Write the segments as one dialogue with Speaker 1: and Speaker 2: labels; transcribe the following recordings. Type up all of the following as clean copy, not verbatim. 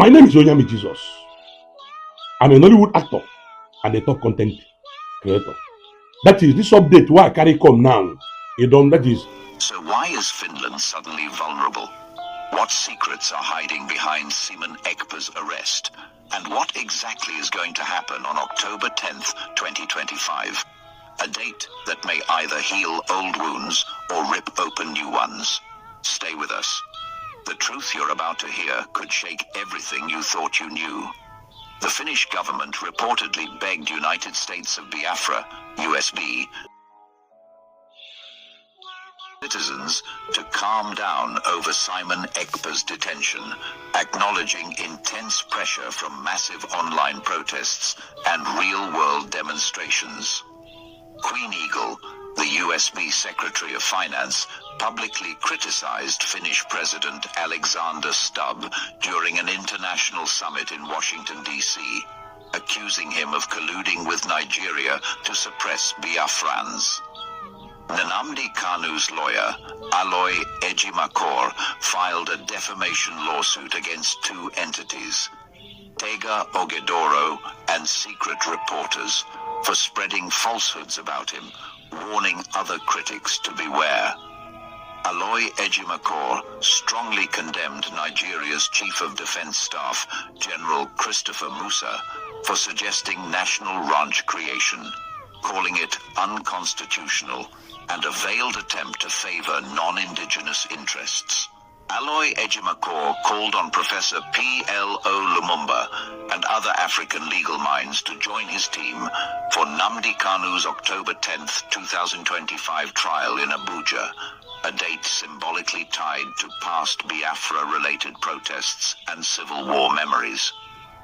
Speaker 1: My name is Onyami Jesus. I'm a Nollywood actor and a top content creator. That is this update why I carry come now. That is.
Speaker 2: So why is Finland suddenly vulnerable? What secrets are hiding behind Simon Ekpa's arrest? And what exactly is going to happen on October 10th, 2025? A date that may either heal old wounds or rip open new ones. Stay with us. The truth you're about to hear could shake everything you thought you knew. The Finnish government reportedly begged United States of Biafra, USB, citizens to calm down over Simon Ekpa's detention, acknowledging intense pressure from massive online protests and real-world demonstrations. Queen Eagle, the USB Secretary of Finance, publicly criticized Finnish President Alexander Stubb during an international summit in Washington, D.C., accusing him of colluding with Nigeria to suppress Biafrans. Nnamdi Kanu's lawyer, Aloy Ejimakor, filed a defamation lawsuit against two entities, Tega Ogedoro and Secret Reporters, for spreading falsehoods about him, warning other critics to beware. Aloy Ejimakor strongly condemned Nigeria's Chief of Defense Staff, General Christopher Musa, for suggesting national ranch creation, calling it unconstitutional and a veiled attempt to favor non-indigenous interests. Aloy Ejimakor called on Professor P.L.O. Lumumba and other African legal minds to join his team for Nnamdi Kanu's October 10, 2025 trial in Abuja, a date symbolically tied to past Biafra-related protests and civil war memories.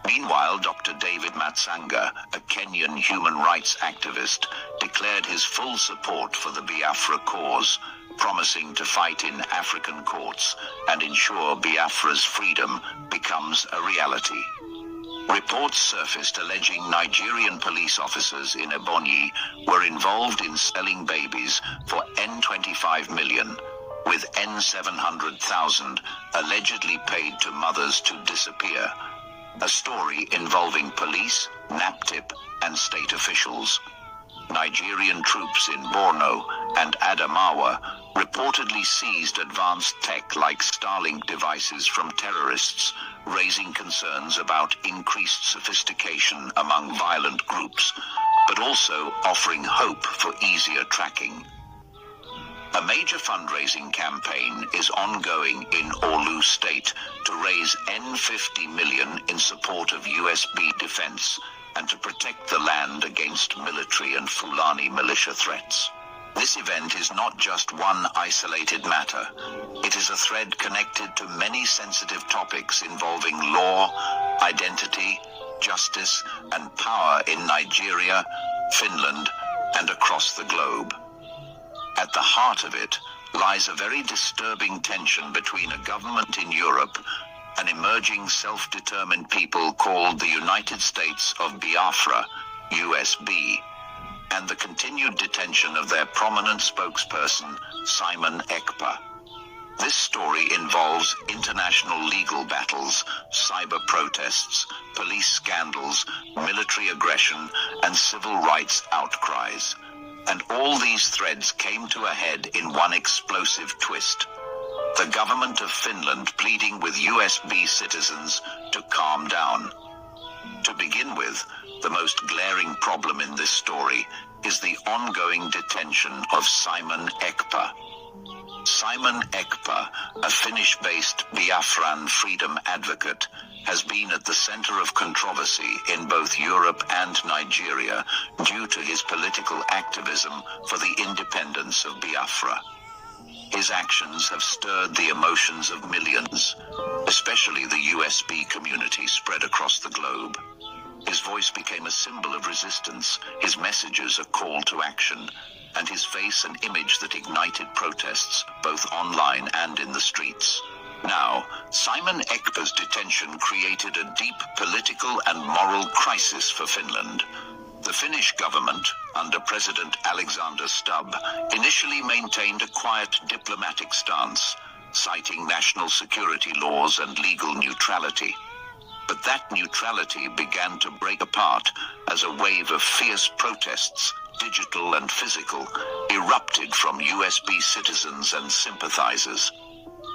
Speaker 2: Meanwhile, Dr. David Matsanga, a Kenyan human rights activist, declared his full support for the Biafra cause, promising to fight in African courts and ensure Biafra's freedom becomes a reality. Reports surfaced alleging Nigerian police officers in Ebonyi were involved in selling babies for N25 million, with N700,000 allegedly paid to mothers to disappear. A story involving police, NAPTIP, and state officials. Nigerian troops in Borno and Adamawa reportedly seized advanced tech like Starlink devices from terrorists, raising concerns about increased sophistication among violent groups, but also offering hope for easier tracking. A major fundraising campaign is ongoing in Orlu State to raise N50 million in support of USB defense and to protect the land against military and Fulani militia threats. This event is not just one isolated matter. It is a thread connected to many sensitive topics involving law, identity, justice, and power in Nigeria, Finland, and across the globe. At the heart of it lies a very disturbing tension between a government in Europe, an emerging self-determined people called the United States of Biafra, USB, and the continued detention of their prominent spokesperson, Simon Ekpa. This story involves international legal battles, cyber protests, police scandals, military aggression, and civil rights outcries. And all these threads came to a head in one explosive twist. The government of Finland pleading with USB citizens to calm down. To begin with, the most glaring problem in this story is the ongoing detention of Simon Ekpa. Simon Ekpa, a Finnish-based Biafran freedom advocate, has been at the center of controversy in both Europe and Nigeria due to his political activism for the independence of Biafra. His actions have stirred the emotions of millions, especially the USB community spread across the globe. His voice became a symbol of resistance, his messages a call to action, and his face an image that ignited protests both online and in the streets. Now, Simon Ekpa's detention created a deep political and moral crisis for Finland. The Finnish government, under President Alexander Stubb, initially maintained a quiet diplomatic stance, citing national security laws and legal neutrality. But that neutrality began to break apart as a wave of fierce protests, digital and physical, erupted from USB citizens and sympathizers.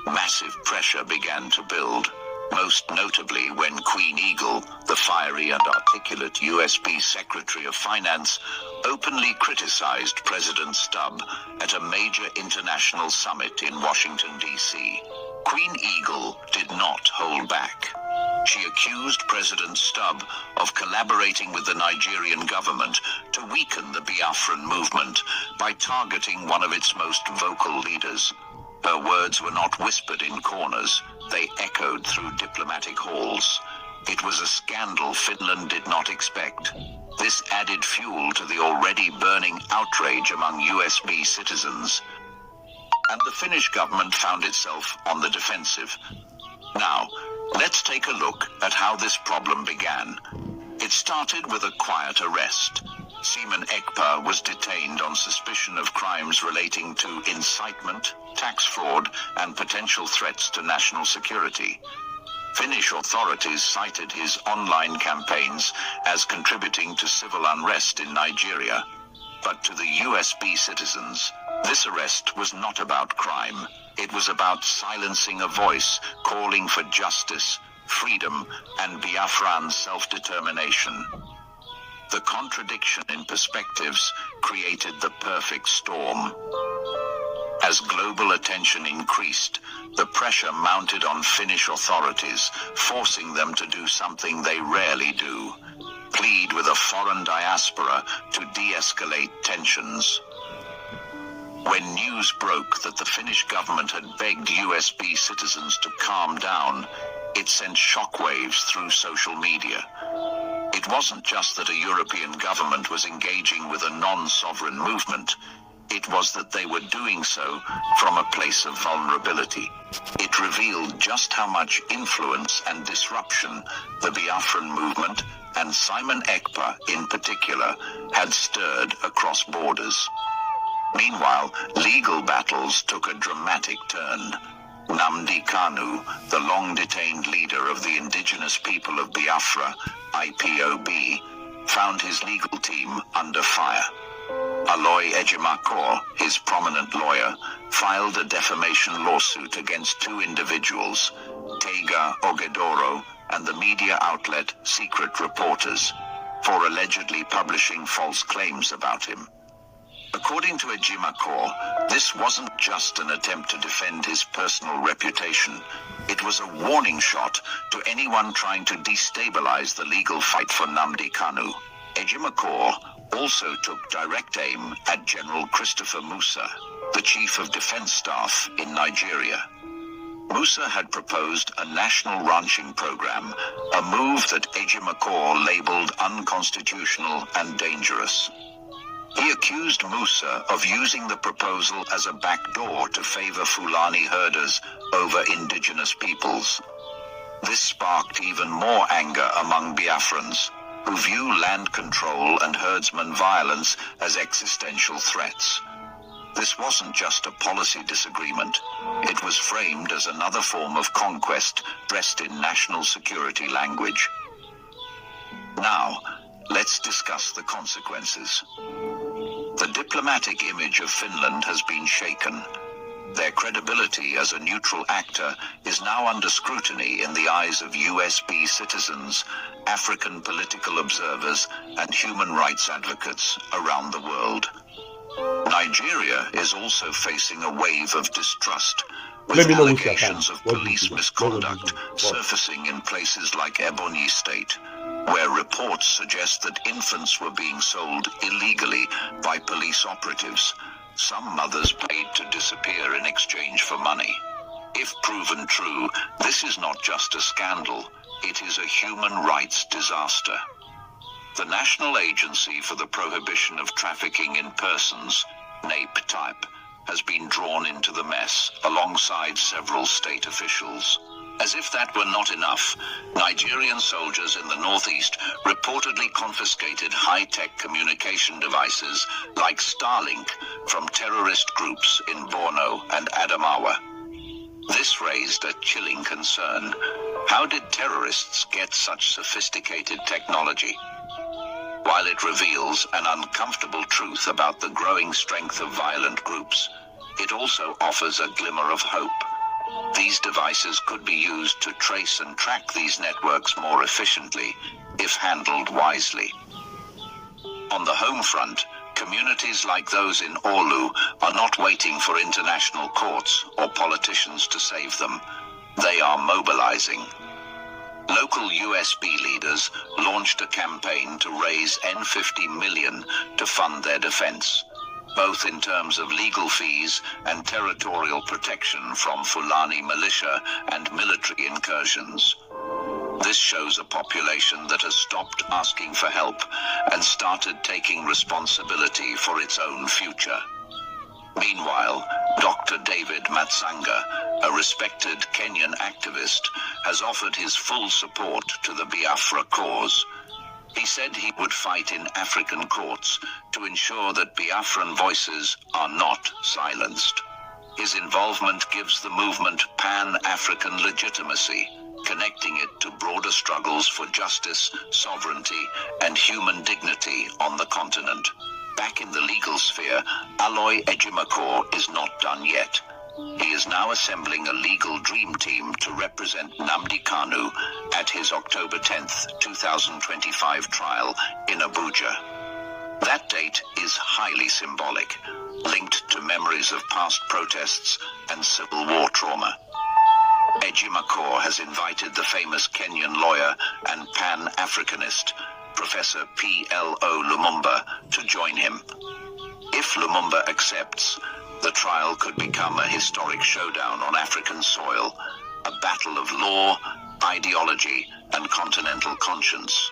Speaker 2: Massive pressure began to build, most notably when Queen Eagle, the fiery and articulate USB Secretary of Finance, openly criticized President Stubb at a major international summit in Washington, D.C. Queen Eagle did not hold back. She accused President Stubb of collaborating with the Nigerian government to weaken the Biafran movement by targeting one of its most vocal leaders. Her words were not whispered in corners, they echoed through diplomatic halls. It was a scandal Finland did not expect. This added fuel to the already burning outrage among USB citizens, and the Finnish government found itself on the defensive. Now, let's take a look at how this problem began. It started with a quiet arrest. Simon Ekpa was detained on suspicion of crimes relating to incitement, tax fraud, and potential threats to national security. Finnish authorities cited his online campaigns as contributing to civil unrest in Nigeria. But to the USB citizens, this arrest was not about crime. It was about silencing a voice calling for justice, freedom, and Biafran self-determination. The contradiction in perspectives created the perfect storm. As global attention increased, the pressure mounted on Finnish authorities, forcing them to do something they rarely do: plead with a foreign diaspora to de-escalate tensions. When news broke that the Finnish government had begged USB citizens to calm down, it sent shockwaves through social media. It wasn't just that a European government was engaging with a non-sovereign movement. It was that they were doing so from a place of vulnerability. It revealed just how much influence and disruption the Biafran movement, and Simon Ekpa in particular, had stirred across borders. Meanwhile, legal battles took a dramatic turn. Nnamdi Kanu, the long-detained leader of the indigenous people of Biafra, IPOB, found his legal team under fire. Aloy Ejimakor, his prominent lawyer, filed a defamation lawsuit against two individuals, Tega Ogedoro and the media outlet Secret Reporters, for allegedly publishing false claims about him. According to Ejimakor, this wasn't just an attempt to defend his personal reputation. It was a warning shot to anyone trying to destabilize the legal fight for Nnamdi Kanu. Ejimakor also took direct aim at General Christopher Musa, the Chief of Defense Staff in Nigeria. Musa had proposed a national ranching program, a move that Ejimakor labeled unconstitutional and dangerous. He accused Musa of using the proposal as a backdoor to favor Fulani herders over indigenous peoples. This sparked even more anger among Biafrans, who view land control and herdsman violence as existential threats. This wasn't just a policy disagreement. It was framed as another form of conquest dressed in national security language. Now, let's discuss the consequences. The diplomatic image of Finland has been shaken. Their credibility as a neutral actor is now under scrutiny in the eyes of USB citizens, African political observers, and human rights advocates around the world. Nigeria is also facing a wave of distrust, with allegations of police misconduct surfacing in places like Ebonyi State, where reports suggest that infants were being sold illegally by police operatives. Some mothers paid to disappear in exchange for money. If proven true, this is not just a scandal, it is a human rights disaster. The National Agency for the Prohibition of Trafficking in Persons, NAPE-TYPE, has been drawn into the mess alongside several state officials. As if that were not enough, Nigerian soldiers in the northeast reportedly confiscated high-tech communication devices like Starlink from terrorist groups in Borno and Adamawa. This raised a chilling concern. How did terrorists get such sophisticated technology? While it reveals an uncomfortable truth about the growing strength of violent groups, it also offers a glimmer of hope. These devices could be used to trace and track these networks more efficiently if handled wisely. On the home front, communities like those in Orlu are not waiting for international courts or politicians to save them. They are mobilizing. Local USB leaders launched a campaign to raise N50 million to fund their defense, both in terms of legal fees and territorial protection from Fulani militia and military incursions. This shows a population that has stopped asking for help and started taking responsibility for its own future. Meanwhile, Dr. David Matsanga, a respected Kenyan activist, has offered his full support to the Biafra cause. He said he would fight in African courts to ensure that Biafran voices are not silenced. His involvement gives the movement Pan-African legitimacy, connecting it to broader struggles for justice, sovereignty, and human dignity on the continent. Back in the legal sphere, Aloy Ejimakor is not done yet. He is now assembling a legal dream team to represent Nnamdi Kanu at his October 10th, 2025 trial in Abuja. That date is highly symbolic, linked to memories of past protests and civil war trauma. Ejimakor has invited the famous Kenyan lawyer and Pan-Africanist, Professor P.L.O. Lumumba, to join him. If Lumumba accepts, the trial could become a historic showdown on African soil, a battle of law, ideology, and continental conscience.